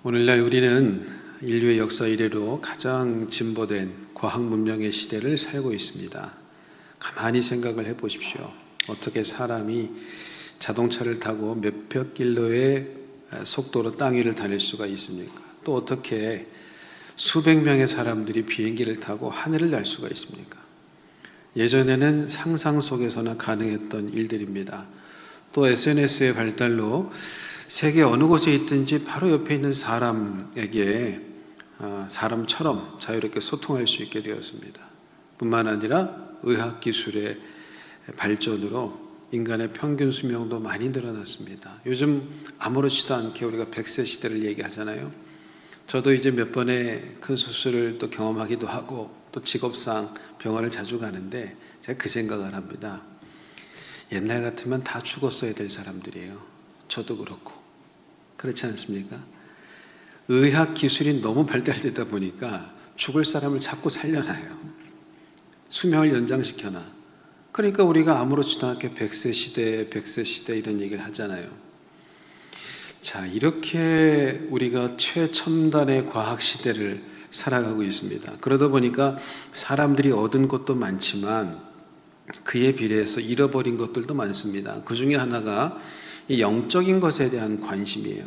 오늘날 우리는 인류의 역사 이래로 가장 진보된 과학 문명의 시대를 살고 있습니다. 가만히 생각을 해보십시오. 어떻게 사람이 자동차를 타고 몇백 킬로의 속도로 땅 위를 다닐 수가 있습니까? 또 어떻게 수백 명의 사람들이 비행기를 타고 하늘을 날 수가 있습니까? 예전에는 상상 속에서나 가능했던 일들입니다. 또 SNS의 발달로 세계 어느 곳에 있든지 바로 옆에 있는 사람에게 사람처럼 자유롭게 소통할 수 있게 되었습니다. 뿐만 아니라 의학기술의 발전으로 인간의 평균 수명도 많이 늘어났습니다. 요즘 아무렇지도 않게 우리가 100세 시대를 얘기하잖아요. 저도 이제 몇 번의 큰 수술을 또 경험하기도 하고 또 직업상 병원을 자주 가는데 제가 그 생각을 합니다. 옛날 같으면 다 죽었어야 될 사람들이에요. 저도 그렇고. 그렇지 않습니까? 의학 기술이 너무 발달되다 보니까 죽을 사람을 자꾸 살려놔요. 수명을 연장시켜놔. 그러니까 우리가 아무렇지도 않게 100세 시대, 100세 시대 이런 얘기를 하잖아요. 자, 이렇게 우리가 최첨단의 과학 시대를 살아가고 있습니다. 그러다 보니까 사람들이 얻은 것도 많지만 그에 비례해서 잃어버린 것들도 많습니다. 그 중에 하나가 이 영적인 것에 대한 관심이에요.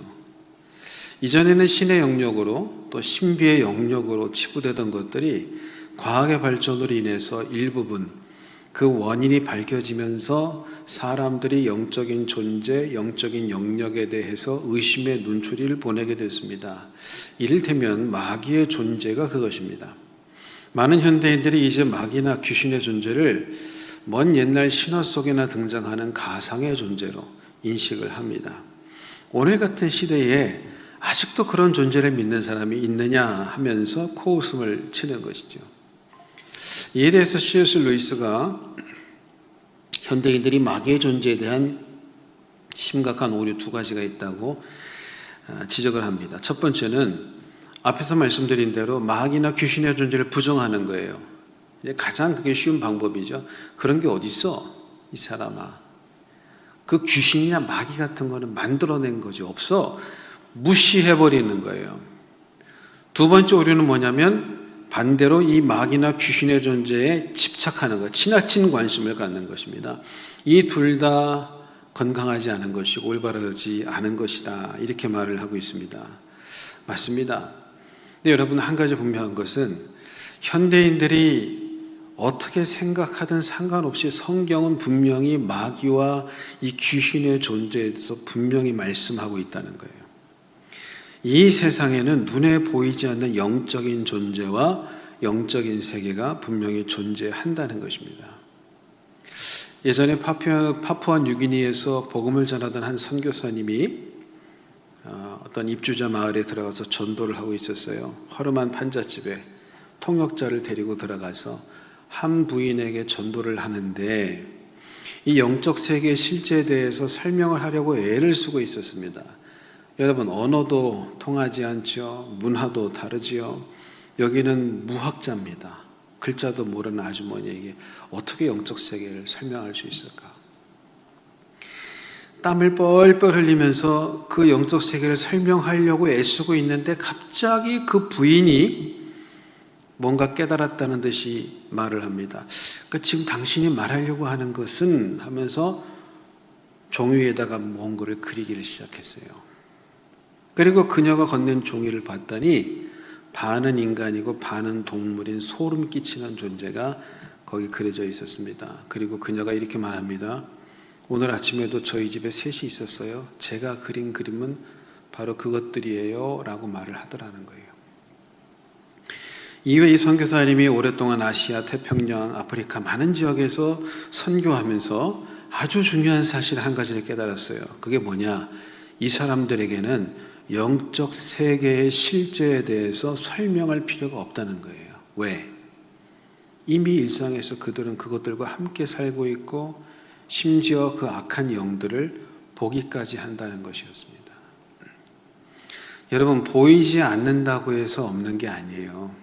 이전에는 신의 영역으로 또 신비의 영역으로 치부되던 것들이 과학의 발전으로 인해서 일부분 그 원인이 밝혀지면서 사람들이 영적인 존재, 영적인 영역에 대해서 의심의 눈초리를 보내게 됐습니다. 이를테면 마귀의 존재가 그것입니다. 많은 현대인들이 이제 마귀나 귀신의 존재를 먼 옛날 신화 속에나 등장하는 가상의 존재로 인식을 합니다. 오늘 같은 시대에 아직도 그런 존재를 믿는 사람이 있느냐 하면서 코웃음을 치는 것이죠. 이에 대해서 C.S. 루이스가 현대인들이 마귀의 존재에 대한 심각한 오류 두 가지가 있다고 지적을 합니다. 첫 번째는 앞에서 말씀드린 대로 마귀나 귀신의 존재를 부정하는 거예요. 가장 그게 쉬운 방법이죠. 그런 게 어디 있어? 이 사람아. 그 귀신이나 마귀 같은 거는 만들어낸 거지 없어. 무시해버리는 거예요. 두 번째 오류는 뭐냐면 반대로 이 마귀나 귀신의 존재에 집착하는 것, 지나친 관심을 갖는 것입니다. 이 둘 다 건강하지 않은 것이고 올바르지 않은 것이다. 이렇게 말을 하고 있습니다. 맞습니다. 근데 여러분 한 가지 분명한 것은 현대인들이 어떻게 생각하든 상관없이 성경은 분명히 마귀와 이 귀신의 존재에 대해서 분명히 말씀하고 있다는 거예요. 이 세상에는 눈에 보이지 않는 영적인 존재와 영적인 세계가 분명히 존재한다는 것입니다. 예전에 파푸아 뉴기니에서 복음을 전하던 한 선교사님이 어떤 입주자 마을에 들어가서 전도를 하고 있었어요. 허름한 판잣집에 통역자를 데리고 들어가서 한 부인에게 전도를 하는데 이 영적 세계의 실제에 대해서 설명을 하려고 애를 쓰고 있었습니다. 여러분 언어도 통하지 않죠. 문화도 다르지요. 여기는 무학자입니다. 글자도 모르는 아주머니에게 어떻게 영적 세계를 설명할 수 있을까? 땀을 뻘뻘 흘리면서 그 영적 세계를 설명하려고 애쓰고 있는데 갑자기 그 부인이 뭔가 깨달았다는 듯이 말을 합니다. 그러니까 지금 당신이 말하려고 하는 것은 하면서 종이에다가 뭔가를 그리기를 시작했어요. 그리고 그녀가 건넨 종이를 봤더니 반은 인간이고 반은 동물인 소름 끼치는 존재가 거기 그려져 있었습니다. 그리고 그녀가 이렇게 말합니다. 오늘 아침에도 저희 집에 셋이 있었어요. 제가 그린 그림은 바로 그것들이에요 라고 말을 하더라는 거예요. 이외 이 선교사님이 오랫동안 아시아, 태평양, 아프리카 많은 지역에서 선교하면서 아주 중요한 사실 한 가지를 깨달았어요. 그게 뭐냐? 이 사람들에게는 영적 세계의 실제에 대해서 설명할 필요가 없다는 거예요. 왜? 이미 일상에서 그들은 그것들과 함께 살고 있고 심지어 그 악한 영들을 보기까지 한다는 것이었습니다. 여러분 보이지 않는다고 해서 없는 게 아니에요.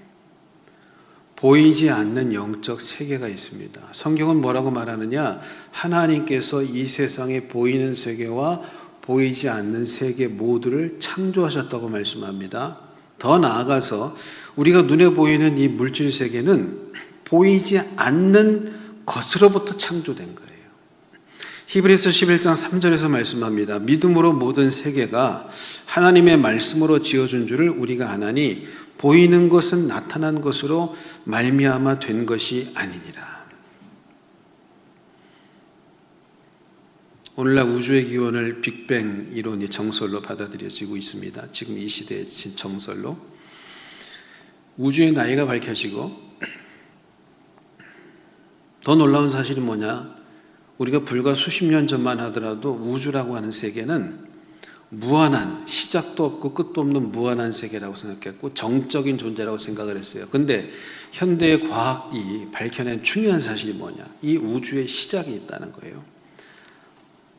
보이지 않는 영적 세계가 있습니다. 성경은 뭐라고 말하느냐? 하나님께서 이 세상에 보이는 세계와 보이지 않는 세계 모두를 창조하셨다고 말씀합니다. 더 나아가서 우리가 눈에 보이는 이 물질 세계는 보이지 않는 것으로부터 창조된 거예요. 히브리서 11장 3절에서 말씀합니다. 믿음으로 모든 세계가 하나님의 말씀으로 지어준 줄을 우리가 아나니 보이는 것은 나타난 것으로 말미암아 된 것이 아니니라. 오늘날 우주의 기원을 빅뱅 이론이 정설로 받아들여지고 있습니다. 지금 이 시대의 정설로 우주의 나이가 밝혀지고, 더 놀라운 사실은 뭐냐? 우리가 불과 수십 년 전만 하더라도 우주라고 하는 세계는 무한한, 시작도 없고 끝도 없는 무한한 세계라고 생각했고 정적인 존재라고 생각을 했어요. 그런데 현대의 과학이 밝혀낸 중요한 사실이 뭐냐? 이 우주의 시작이 있다는 거예요.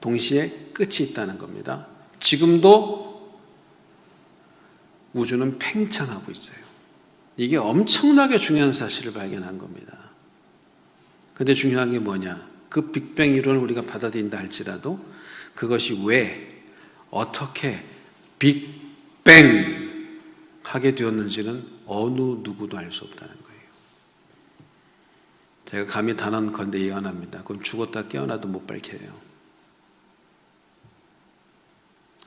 동시에 끝이 있다는 겁니다. 지금도 우주는 팽창하고 있어요. 이게 엄청나게 중요한 사실을 발견한 겁니다. 그런데 중요한 게 뭐냐? 그 빅뱅 이론을 우리가 받아들인다 할지라도 그것이 왜, 어떻게 빅뱅 하게 되었는지는 어느 누구도 알 수 없다는 거예요. 제가 감히 단언컨대 예언합니다. 그건 죽었다 깨어나도 못 밝혀요.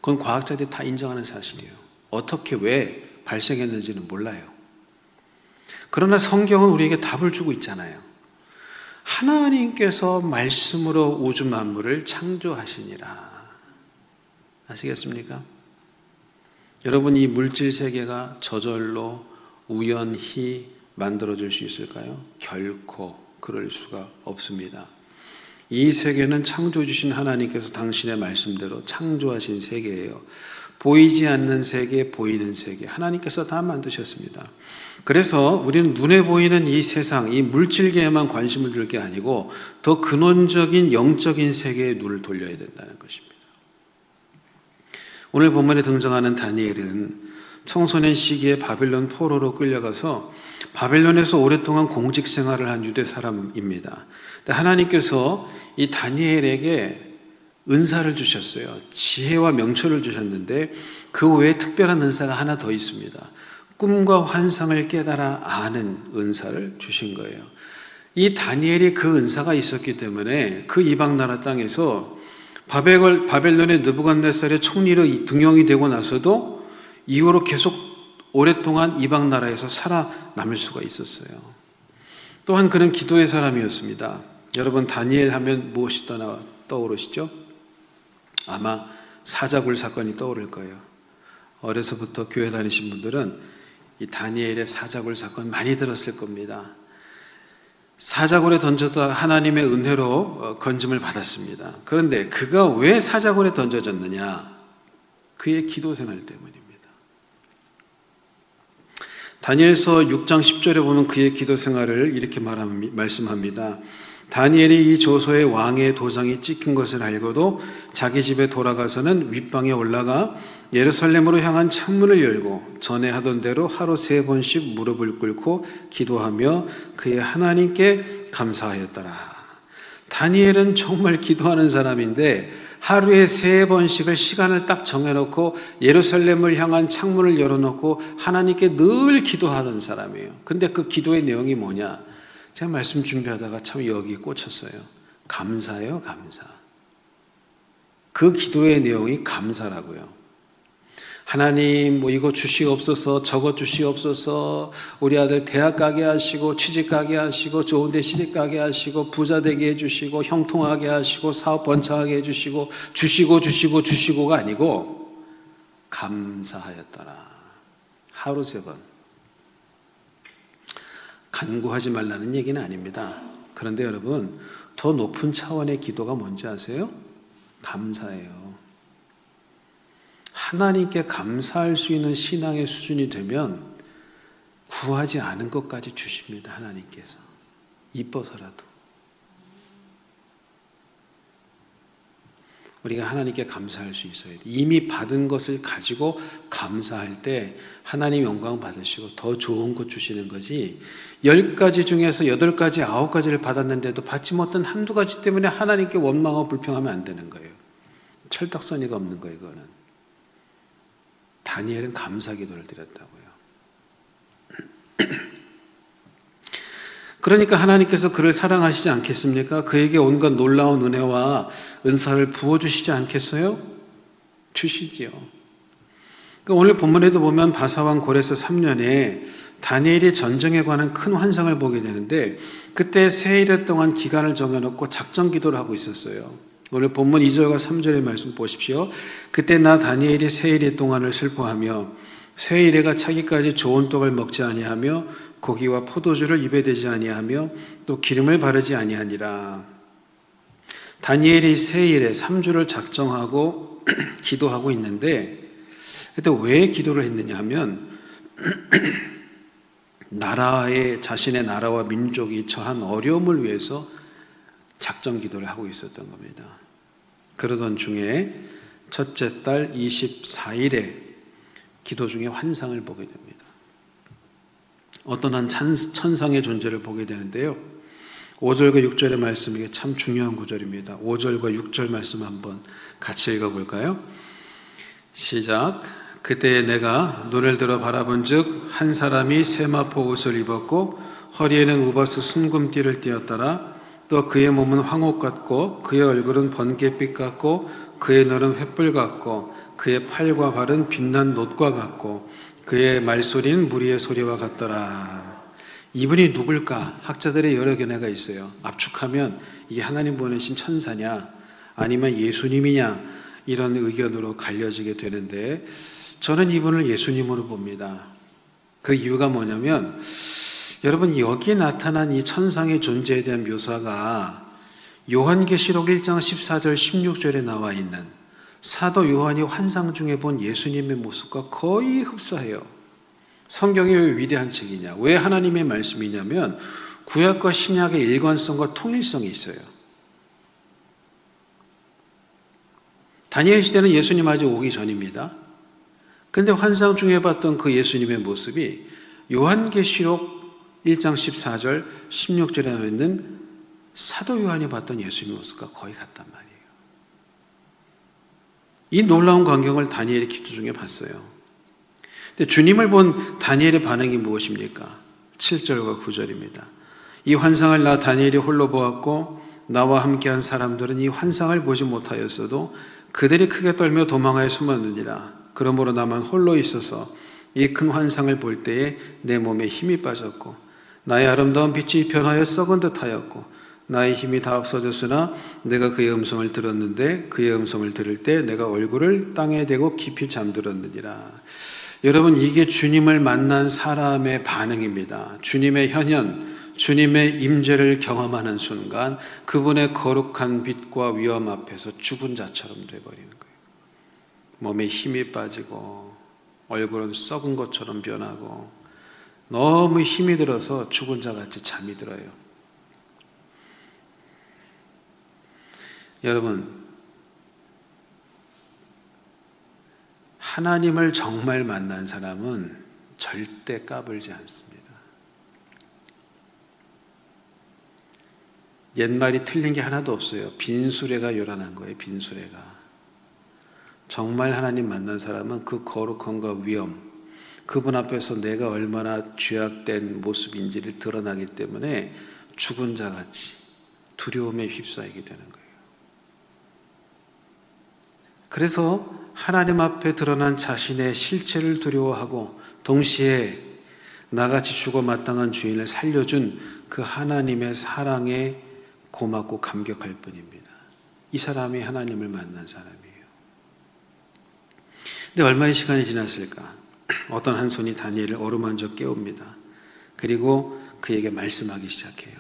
그건 과학자들이 다 인정하는 사실이에요. 어떻게 왜 발생했는지는 몰라요. 그러나 성경은 우리에게 답을 주고 있잖아요. 하나님께서 말씀으로 우주 만물을 창조하시니라. 아시겠습니까? 여러분, 이 물질 세계가 저절로 우연히 만들어질 수 있을까요? 결코 그럴 수가 없습니다. 이 세계는 창조해 주신 하나님께서 당신의 말씀대로 창조하신 세계예요. 보이지 않는 세계, 보이는 세계, 하나님께서 다 만드셨습니다. 그래서 우리는 눈에 보이는 이 세상, 이 물질계에만 관심을 둘 게 아니고 더 근원적인 영적인 세계에 눈을 돌려야 된다는 것입니다. 오늘 본문에 등장하는 다니엘은 청소년 시기에 바벨론 포로로 끌려가서 바벨론에서 오랫동안 공직 생활을 한 유대 사람입니다. 하나님께서 이 다니엘에게 은사를 주셨어요. 지혜와 명철을 주셨는데 그 외에 특별한 은사가 하나 더 있습니다. 꿈과 환상을 깨달아 아는 은사를 주신 거예요. 이 다니엘이 그 은사가 있었기 때문에 그 이방 나라 땅에서 바벨론의 느부갓네살의 총리로 등용이 되고 나서도 이후로 계속 오랫동안 이방 나라에서 살아남을 수가 있었어요. 또한 그는 기도의 사람이었습니다. 여러분, 다니엘 하면 무엇이 떠오르시죠? 아마 사자굴 사건이 떠오를 거예요. 어려서부터 교회 다니신 분들은 이 다니엘의 사자굴 사건 많이 들었을 겁니다. 사자굴에 던져다 하나님의 은혜로 건짐을 받았습니다. 그런데 그가 왜 사자굴에 던져졌느냐? 그의 기도 생활 때문입니다. 다니엘서 6장 10절에 보면 그의 기도 생활을 이렇게 말씀합니다. 다니엘이 이 조서에 왕의 도장이 찍힌 것을 알고도 자기 집에 돌아가서는 윗방에 올라가 예루살렘으로 향한 창문을 열고 전에 하던 대로 하루 3번씩 무릎을 꿇고 기도하며 그의 하나님께 감사하였더라. 다니엘은 정말 기도하는 사람인데 하루에 3번씩을 시간을 딱 정해놓고 예루살렘을 향한 창문을 열어놓고 하나님께 늘 기도하던 사람이에요. 근데 그 기도의 내용이 뭐냐? 제가 말씀 준비하다가 참 여기에 꽂혔어요. 감사예요, 감사. 그 기도의 내용이 감사라고요. 하나님, 이거 주시옵소서, 저거 주시옵소서, 우리 아들 대학 가게 하시고, 취직 가게 하시고, 좋은 데 시집 가게 하시고, 부자 되게 해주시고, 형통하게 하시고, 사업 번창하게 해주시고, 주시고가 아니고, 감사하였더라. 하루 3번. 간구하지 말라는 얘기는 아닙니다. 그런데 여러분, 더 높은 차원의 기도가 뭔지 아세요? 감사예요. 하나님께 감사할 수 있는 신앙의 수준이 되면 구하지 않은 것까지 주십니다. 하나님께서. 이뻐서라도. 우리가 하나님께 감사할 수 있어야 돼. 이미 받은 것을 가지고 감사할 때 하나님 영광 받으시고 더 좋은 것 주시는 거지, 10가지 중에서 8가지, 9가지를 받았는데도 받지 못한 한두 가지 때문에 하나님께 원망하고 불평하면 안 되는 거예요. 철딱서니가 없는 거예요. 이거는 다니엘은 감사기도를 드렸다고요. 그러니까 하나님께서 그를 사랑하시지 않겠습니까? 그에게 온갖 놀라운 은혜와 은사를 부어주시지 않겠어요? 주시지요. 그러니까 오늘 본문에도 보면 바사왕 고레스 3년에 다니엘이 전쟁에 관한 큰 환상을 보게 되는데 그때 세일에 동안 기간을 정해놓고 작전 기도를 하고 있었어요. 오늘 본문 2절과 3절의 말씀 보십시오. 그때 나 다니엘이 세일의 동안을 슬퍼하며 세일에가 차기까지 좋은 떡을 먹지 아니하며 고기와 포도주를 입에 대지 아니하며 또 기름을 바르지 아니하니라. 다니엘이 세일에 3주를 작정하고 기도하고 있는데 그때 왜 기도를 했느냐 하면 자신의 나라와 민족이 처한 어려움을 위해서 작정 기도를 하고 있었던 겁니다. 그러던 중에 첫째 달 24일에 기도 중에 환상을 보게 됩니다. 어떤 한 천상의 존재를 보게 되는데요. 5절과 6절의 말씀, 이게 참 중요한 구절입니다. 5절과 6절 말씀 한번 같이 읽어볼까요? 시작. 그때 내가 눈을 들어 바라본 즉 한 사람이 세마포 옷을 입었고 허리에는 우버스 순금띠를 띠었더라. 또 그의 몸은 황옥 같고 그의 얼굴은 번갯빛 같고 그의 눈은 횃불 같고 그의 팔과 발은 빛난 놋과 같고 그의 말소리는 무리의 소리와 같더라. 이분이 누굴까? 학자들의 여러 견해가 있어요. 압축하면 이게 하나님 보내신 천사냐 아니면 예수님이냐 이런 의견으로 갈려지게 되는데 저는 이분을 예수님으로 봅니다. 그 이유가 뭐냐면 여러분 여기에 나타난 이 천상의 존재에 대한 묘사가 요한계시록 1장 14절 16절에 나와 있는 사도 요한이 환상 중에 본 예수님의 모습과 거의 흡사해요. 성경이 왜 위대한 책이냐? 왜 하나님의 말씀이냐면 구약과 신약의 일관성과 통일성이 있어요. 다니엘 시대는 예수님 아직 오기 전입니다. 그런데 환상 중에 봤던 그 예수님의 모습이 요한계시록 1장 14절 16절에 나와 있는 사도 요한이 봤던 예수님의 모습과 거의 같단 말이에요. 이 놀라운 광경을 다니엘이 기도 중에 봤어요. 근데 주님을 본 다니엘의 반응이 무엇입니까? 7절과 9절입니다. 이 환상을 나 다니엘이 홀로 보았고 나와 함께한 사람들은 이 환상을 보지 못하였어도 그들이 크게 떨며 도망하여 숨었느니라. 그러므로 나만 홀로 있어서 이 큰 환상을 볼 때에 내 몸에 힘이 빠졌고 나의 아름다운 빛이 변하여 썩은 듯하였고 나의 힘이 다 없어졌으나 내가 그의 음성을 들었는데 그의 음성을 들을 때 내가 얼굴을 땅에 대고 깊이 잠들었느니라. 여러분 이게 주님을 만난 사람의 반응입니다. 주님의 현현, 주님의 임재를 경험하는 순간 그분의 거룩한 빛과 위엄 앞에서 죽은 자처럼 돼버리는 거예요. 몸에 힘이 빠지고 얼굴은 썩은 것처럼 변하고 너무 힘이 들어서 죽은 자같이 잠이 들어요. 여러분 하나님을 정말 만난 사람은 절대 까불지 않습니다. 옛말이 틀린 게 하나도 없어요. 빈수레가 요란한 거예요. 빈수레가. 정말 하나님 만난 사람은 그 거룩함과 위엄, 그분 앞에서 내가 얼마나 죄악된 모습인지를 드러나기 때문에 죽은 자같이 두려움에 휩싸이게 되는 거예요. 그래서 하나님 앞에 드러난 자신의 실체를 두려워하고 동시에 나같이 죽어 마땅한 주인을 살려준 그 하나님의 사랑에 고맙고 감격할 뿐입니다. 이 사람이 하나님을 만난 사람이에요. 근데 얼마의 시간이 지났을까? 어떤 한 손이 다니엘을 어루만져 깨웁니다. 그리고 그에게 말씀하기 시작해요.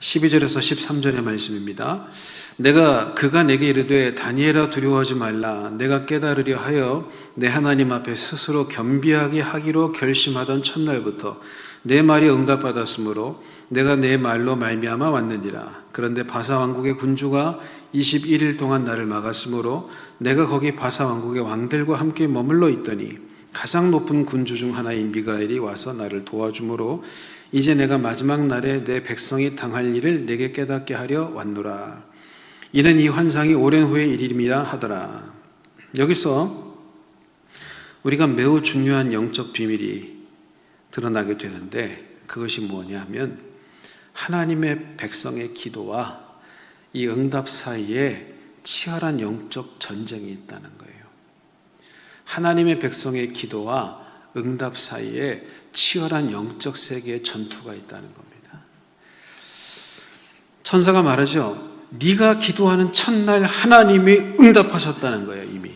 12절에서 13절의 말씀입니다. 그가 내게 이르되 다니엘아 두려워하지 말라. 내가 깨달으려 하여 내 하나님 앞에 스스로 겸비하게 하기로 결심하던 첫날부터 내 말이 응답받았으므로 내가 내 말로 말미암아 왔느니라. 그런데 바사 왕국의 군주가 21일 동안 나를 막았으므로 내가 거기 바사 왕국의 왕들과 함께 머물러 있더니 가장 높은 군주 중 하나인 미가엘이 와서 나를 도와주므로 이제 내가 마지막 날에 내 백성이 당할 일을 내게 깨닫게 하려 왔노라. 이는 이 환상이 오랜 후의 일임이라 하더라. 여기서 우리가 매우 중요한 영적 비밀이 드러나게 되는데 그것이 뭐냐 하면 하나님의 백성의 기도와 이 응답 사이에 치열한 영적 전쟁이 있다는 거예요. 하나님의 백성의 기도와 응답 사이에 치열한 영적 세계의 전투가 있다는 겁니다. 천사가 말하죠. 네가 기도하는 첫날 하나님이 응답하셨다는 거예요. 이미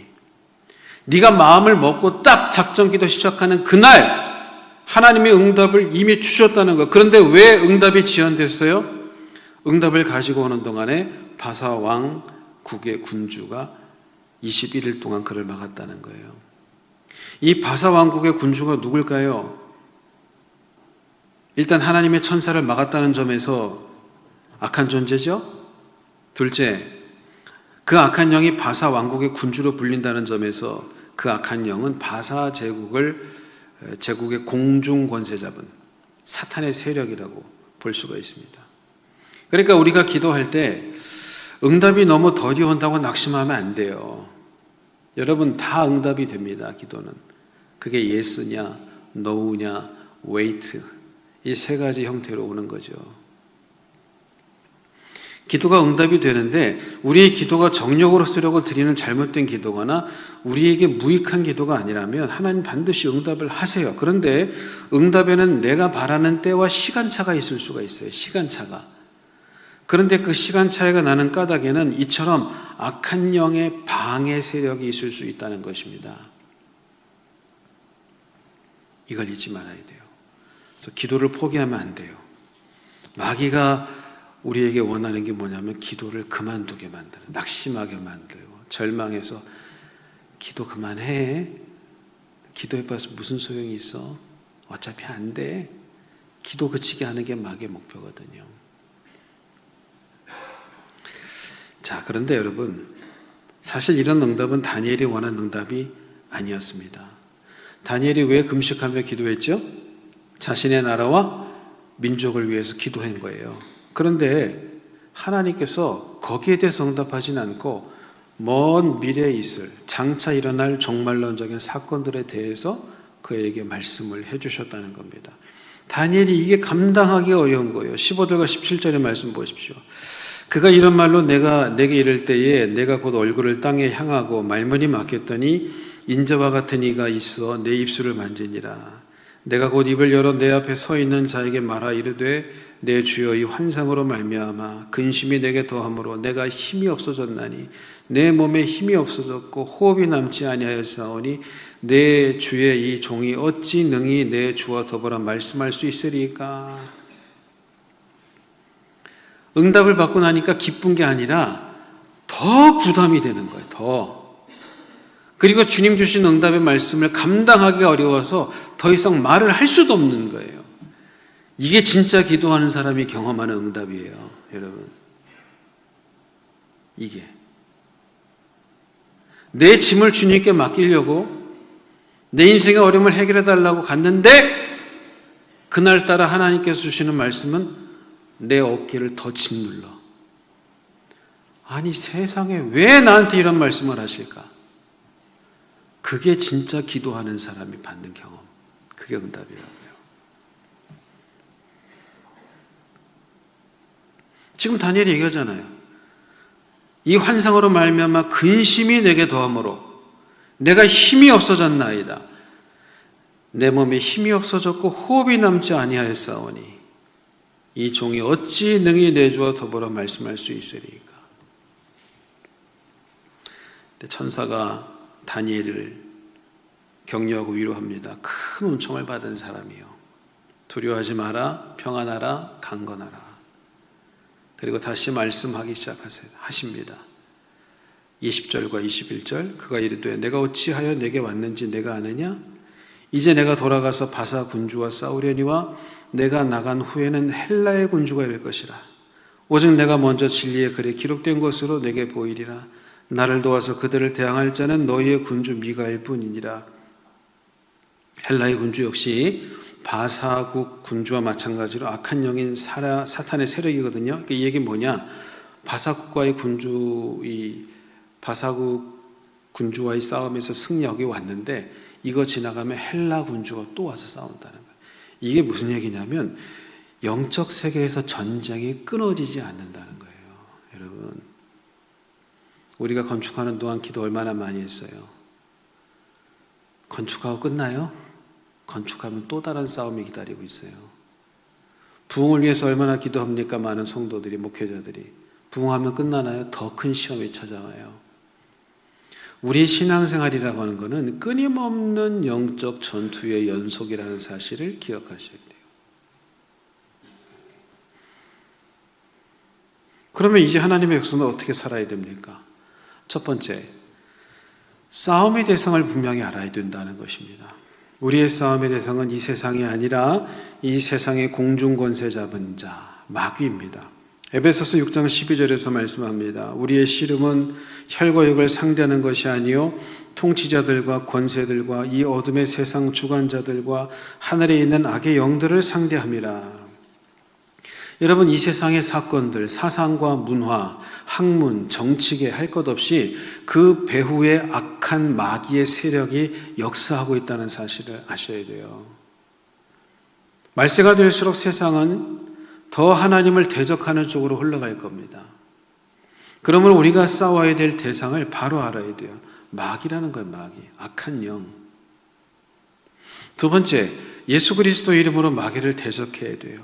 네가 마음을 먹고 딱 작전 기도 시작하는 그날 하나님의 응답을 이미 주셨다는 거예요. 그런데 왜 응답이 지연됐어요? 응답을 가지고 오는 동안에 바사 왕국의 군주가 21일 동안 그를 막았다는 거예요. 이 바사 왕국의 군주가 누굴까요? 일단 하나님의 천사를 막았다는 점에서 악한 존재죠. 둘째, 그 악한 영이 바사 왕국의 군주로 불린다는 점에서 그 악한 영은 바사 제국의 공중 권세 잡은 사탄의 세력이라고 볼 수가 있습니다. 그러니까 우리가 기도할 때 응답이 너무 덜이 온다고 낙심하면 안 돼요. 여러분 다 응답이 됩니다. 기도는. 그게 yes냐, no냐, wait 이 세 가지 형태로 오는 거죠. 기도가 응답이 되는데 우리의 기도가 정력으로 쓰려고 드리는 잘못된 기도거나 우리에게 무익한 기도가 아니라면 하나님 반드시 응답을 하세요. 그런데 응답에는 내가 바라는 때와 시간차가 있을 수가 있어요. 시간차가. 그런데 그 시간차이가 나는 까닭에는 이처럼 악한 영의 방해 세력이 있을 수 있다는 것입니다. 이걸 잊지 말아야 돼요. 그래서 기도를 포기하면 안 돼요. 마귀가 우리에게 원하는 게 뭐냐면 기도를 그만두게 만들어요. 낙심하게 만들어요. 절망해서 기도 그만해. 기도해봐서 무슨 소용이 있어? 어차피 안 돼. 기도 그치게 하는 게 마귀의 목표거든요. 자, 그런데 여러분 사실 이런 응답은 다니엘이 원한 응답이 아니었습니다. 다니엘이 왜 금식하며 기도했죠? 자신의 나라와 민족을 위해서 기도한 거예요. 그런데 하나님께서 거기에 대해서 응답하지는 않고 먼 미래에 있을 장차 일어날 종말론적인 사건들에 대해서 그에게 말씀을 해주셨다는 겁니다. 다니엘이 이게 감당하기 어려운 거예요. 15절과 17절의 말씀 보십시오. 그가 이런 말로 내게 이를 때에 내가 곧 얼굴을 땅에 향하고 말문이 막혔더니 인자와 같은 이가 있어 내 입술을 만지니라. 내가 곧 입을 열어 내 앞에 서 있는 자에게 말하 이르되 내 주여 이 환상으로 말미암아 근심이 내게 더함으로 내가 힘이 없어졌나니 내 몸에 힘이 없어졌고 호흡이 남지 아니하였사오니 내 주의 이 종이 어찌 능히 내 주와 더불어 말씀할 수 있으리까. 응답을 받고 나니까 기쁜 게 아니라 더 부담이 되는 거예요. 더. 그리고 주님 주신 응답의 말씀을 감당하기가 어려워서 더 이상 말을 할 수도 없는 거예요. 이게 진짜 기도하는 사람이 경험하는 응답이에요, 여러분. 이게. 내 짐을 주님께 맡기려고 내 인생의 어려움을 해결해 달라고 갔는데 그날따라 하나님께서 주시는 말씀은 내 어깨를 더 짓눌러. 아니 세상에 왜 나한테 이런 말씀을 하실까? 그게 진짜 기도하는 사람이 받는 경험. 그게 응답이라고요. 지금 다니엘이 얘기하잖아요. 이 환상으로 말미암아 근심이 내게 더함으로 내가 힘이 없어졌나이다. 내 몸에 힘이 없어졌고 호흡이 남지 아니하였사오니 이 종이 어찌 능히 내 주와 더불어 말씀할 수 있으리까. 천사가 다니엘을 격려하고 위로합니다. 큰 은총을 받은 사람이요. 두려워하지 마라, 평안하라, 강건하라. 그리고 다시 말씀하기 시작하십니다. 20절과 21절 그가 이르되 내가 어찌하여 내게 왔는지 내가 아느냐? 이제 내가 돌아가서 바사 군주와 싸우려니와 내가 나간 후에는 헬라의 군주가 될 것이라. 오직 내가 먼저 진리의 글에 기록된 것으로 내게 보이리라. 나를 도와서 그들을 대항할 자는 너희의 군주 미가엘 뿐이니라. 헬라의 군주 역시 바사국 군주와 마찬가지로 악한 영인 사탄의 세력이거든요. 이 얘기는 뭐냐? 바사국 군주와의 싸움에서 승리하게 왔는데 이거 지나가면 헬라 군주가 또 와서 싸운다는 거예요. 이게 무슨 얘기냐면 영적 세계에서 전쟁이 끊어지지 않는다는 거예요. 여러분, 우리가 건축하는 동안 기도 얼마나 많이 했어요? 건축하고 끝나요? 건축하면 또 다른 싸움이 기다리고 있어요. 부흥을 위해서 얼마나 기도합니까? 많은 성도들이, 목회자들이. 부흥하면 끝나나요? 더 큰 시험이 찾아와요. 우리 신앙생활이라고 하는 것은 끊임없는 영적 전투의 연속이라는 사실을 기억하셔야 돼요. 그러면 이제 하나님의 백성은 어떻게 살아야 됩니까? 첫 번째, 싸움의 대상을 분명히 알아야 된다는 것입니다. 우리의 싸움의 대상은 이 세상이 아니라 이 세상의 공중권세 잡은 자, 마귀입니다. 에베소서 6장 12절에서 말씀합니다. 우리의 씨름은 혈과 육을 상대하는 것이 아니요 통치자들과 권세들과 이 어둠의 세상 주관자들과 하늘에 있는 악의 영들을 상대함이라. 여러분, 이 세상의 사건들, 사상과 문화, 학문, 정치계 할 것 없이 그 배후에 악한 마귀의 세력이 역사하고 있다는 사실을 아셔야 돼요. 말세가 될수록 세상은 더 하나님을 대적하는 쪽으로 흘러갈 겁니다. 그러면 우리가 싸워야 될 대상을 바로 알아야 돼요. 마귀라는 거예요. 마귀, 악한 영. 두 번째, 예수 그리스도 이름으로 마귀를 대적해야 돼요.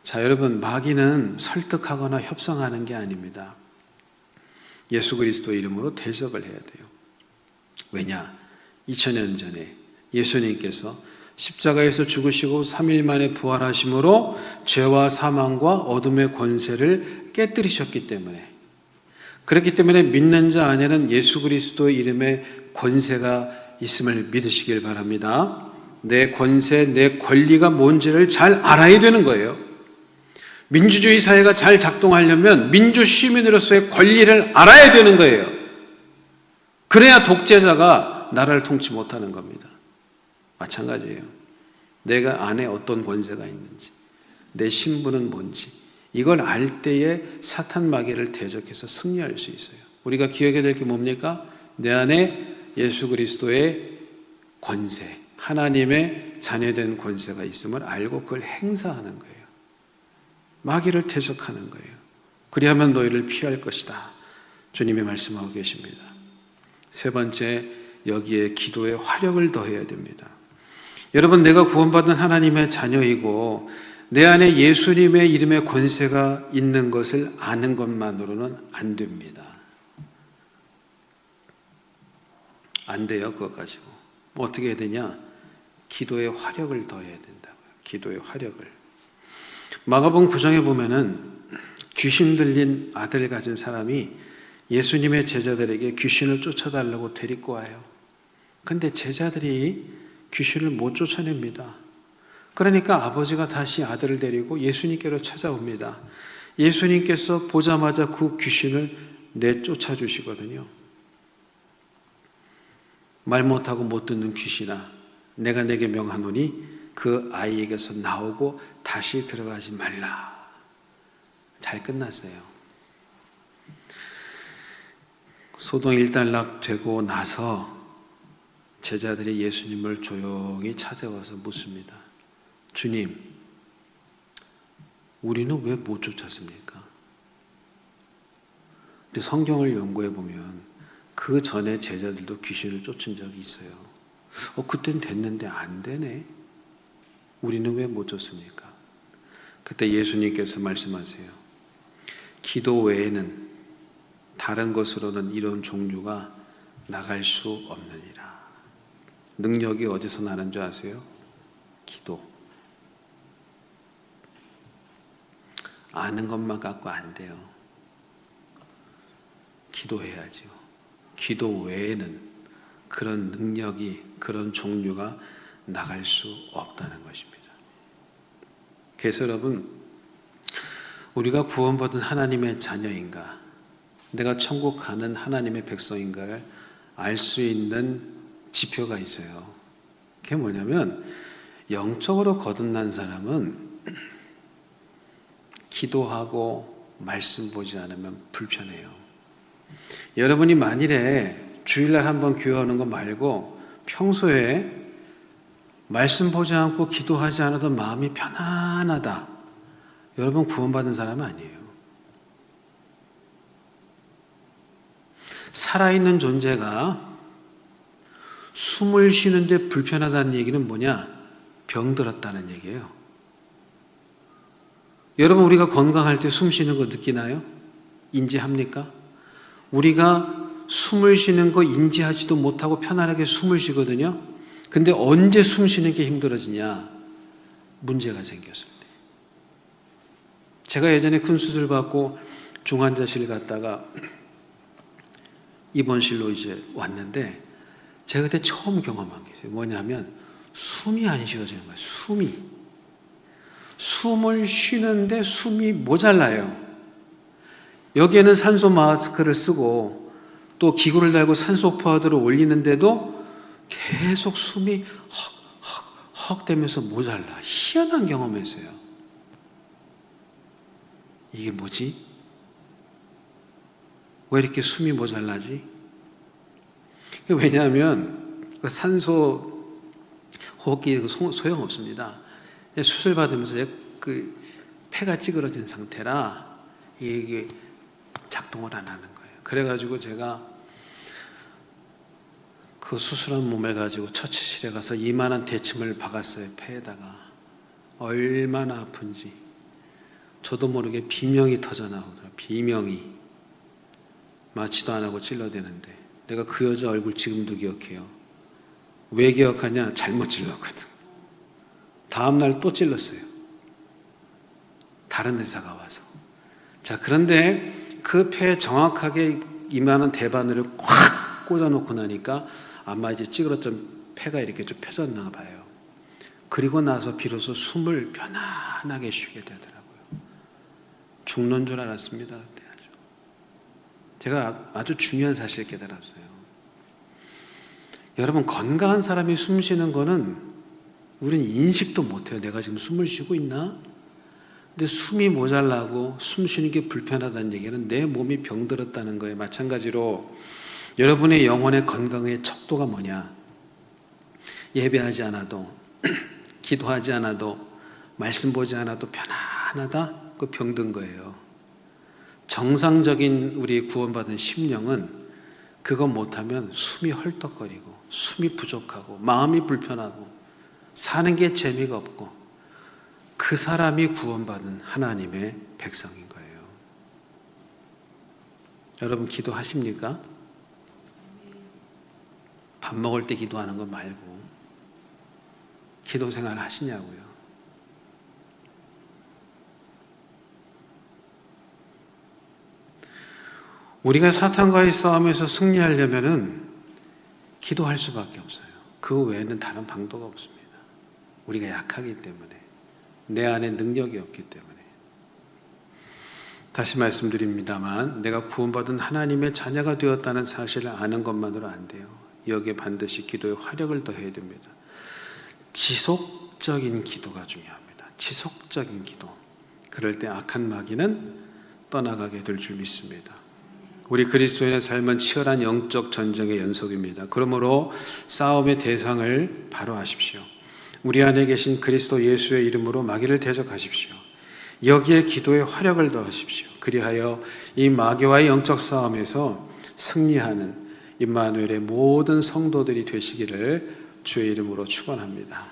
자, 여러분, 마귀는 설득하거나 협상하는 게 아닙니다. 예수 그리스도 이름으로 대적을 해야 돼요. 왜냐? 2000년 전에 예수님께서 십자가에서 죽으시고 3일 만에 부활하심으로 죄와 사망과 어둠의 권세를 깨뜨리셨기 때문에, 그렇기 때문에 믿는 자 안에는 예수 그리스도의 이름에 권세가 있음을 믿으시길 바랍니다. 내 권세, 내 권리가 뭔지를 잘 알아야 되는 거예요. 민주주의 사회가 잘 작동하려면 민주 시민으로서의 권리를 알아야 되는 거예요. 그래야 독재자가 나라를 통치 못하는 겁니다. 마찬가지예요. 내가 안에 어떤 권세가 있는지, 내 신분은 뭔지, 이걸 알 때에 사탄 마귀를 대적해서 승리할 수 있어요. 우리가 기억해야 될 게 뭡니까? 내 안에 예수 그리스도의 권세, 하나님의 자녀된 권세가 있음을 알고 그걸 행사하는 거예요. 마귀를 대적하는 거예요. 그리하면 너희를 피할 것이다. 주님이 말씀하고 계십니다. 세 번째, 여기에 기도의 화력을 더해야 됩니다. 여러분, 내가 구원받은 하나님의 자녀이고 내 안에 예수님의 이름의 권세가 있는 것을 아는 것만으로는 안 됩니다. 안 돼요, 그것 가지고. 어떻게 해야 되냐? 기도의 화력을 더해야 된다고요. 기도의 화력을. 마가복음 9장에 보면은 귀신 들린 아들 가진 사람이 예수님의 제자들에게 귀신을 쫓아달라고 데리고 와요. 근데 제자들이 귀신을 못 쫓아냅니다. 그러니까 아버지가 다시 아들을 데리고 예수님께로 찾아옵니다. 예수님께서 보자마자 그 귀신을 내쫓아 주시거든요. 말 못하고 못 듣는 귀신아, 내가 내게 명하노니 그 아이에게서 나오고 다시 들어가지 말라. 잘 끝났어요. 소동 일단락 되고 나서 제자들이 예수님을 조용히 찾아와서 묻습니다. 주님, 우리는 왜 못 쫓았습니까? 근데 성경을 연구해 보면 그 전에 제자들도 귀신을 쫓은 적이 있어요. 그땐 됐는데 안 되네. 우리는 왜 못 쫓습니까? 그때 예수님께서 말씀하세요. 기도 외에는 다른 것으로는 이런 종류가 나갈 수 없느니라. 능력이 어디서 나는 줄 아세요? 기도. 아는 것만 갖고 안 돼요. 기도해야지요. 기도 외에는 그런 능력이, 그런 종류가 나갈 수 없다는 것입니다. 그래서 여러분, 우리가 구원받은 하나님의 자녀인가, 내가 천국 가는 하나님의 백성인가를 알 수 있는 지표가 있어요. 그게 뭐냐면, 영적으로 거듭난 사람은 기도하고 말씀 보지 않으면 불편해요. 여러분이 만일에 주일날 한번 교회 오는 거 말고 평소에 말씀 보지 않고 기도하지 않아도 마음이 편안하다. 여러분 구원받은 사람 아니에요. 살아있는 존재가 숨을 쉬는데 불편하다는 얘기는 뭐냐? 병들었다는 얘기예요. 여러분 우리가 건강할 때 숨 쉬는 거 느끼나요? 인지합니까? 우리가 숨을 쉬는 거 인지하지도 못하고 편안하게 숨을 쉬거든요. 근데 언제 숨 쉬는 게 힘들어지냐? 문제가 생겼을 때. 제가 예전에 큰 수술 받고 중환자실 갔다가 입원실로 이제 왔는데 제가 그때 처음 경험한 게 있어요. 뭐냐면 숨이 안 쉬어지는 거예요. 숨을 쉬는데 숨이 모자라요. 여기에는 산소 마스크를 쓰고 또 기구를 달고 산소 포화도를 올리는데도 계속 숨이 헉 되면서 모자라. 희한한 경험이었어요. 이게 뭐지? 왜 이렇게 숨이 모자라지? 왜냐하면 산소 호흡기 소용없습니다. 수술 받으면서 그 폐가 찌그러진 상태라 이게 작동을 안 하는 거예요. 그래가지고 제가 그 수술한 몸에 가지고 처치실에 가서 이만한 대침을 박았어요. 폐에다가. 얼마나 아픈지 저도 모르게 비명이 터져 나오더라고요. 비명이. 마취도 안 하고 찔러대는데 내가 그 여자 얼굴 지금도 기억해요. 왜 기억하냐? 잘못 찔렀거든. 다음날 또 찔렀어요. 다른 의사가 와서. 자, 그런데 그 폐에 정확하게 이만한 대바늘을 꽉 꽂아놓고 나니까 아마 이제 찌그러졌던 폐가 이렇게 좀 펴졌나 봐요. 그리고 나서 비로소 숨을 편안하게 쉬게 되더라고요. 죽는 줄 알았습니다. 그때 아주. 제가 아주 중요한 사실을 깨달았어요. 여러분 건강한 사람이 숨 쉬는 거는 우리는 인식도 못해요. 내가 지금 숨을 쉬고 있나? 근데 숨이 모자라고 숨 쉬는 게 불편하다는 얘기는 내 몸이 병들었다는 거예요. 마찬가지로 여러분의 영혼의 건강의 척도가 뭐냐? 예배하지 않아도 기도하지 않아도 말씀 보지 않아도 편안하다? 그 병든 거예요. 정상적인 우리 구원받은 심령은 그거 못하면 숨이 헐떡거리고 숨이 부족하고 마음이 불편하고 사는 게 재미가 없고 그 사람이 구원받은 하나님의 백성인 거예요. 여러분 기도하십니까? 밥 먹을 때 기도하는 거 말고 기도 생활 하시냐고요. 우리가 사탄과의 싸움에서 승리하려면은 기도할 수밖에 없어요. 그 외에는 다른 방도가 없습니다. 우리가 약하기 때문에, 내 안에 능력이 없기 때문에. 다시 말씀드립니다만 내가 구원받은 하나님의 자녀가 되었다는 사실을 아는 것만으로 안 돼요. 여기에 반드시 기도에 화력을 더해야 됩니다. 지속적인 기도가 중요합니다. 지속적인 기도. 그럴 때 악한 마귀는 떠나가게 될 줄 믿습니다. 우리 그리스도인의 삶은 치열한 영적 전쟁의 연속입니다. 그러므로 싸움의 대상을 바로 하십시오. 우리 안에 계신 그리스도 예수의 이름으로 마귀를 대적하십시오. 여기에 기도의 화력을 더하십시오. 그리하여 이 마귀와의 영적 싸움에서 승리하는 임마누엘의 모든 성도들이 되시기를 주의 이름으로 축원합니다.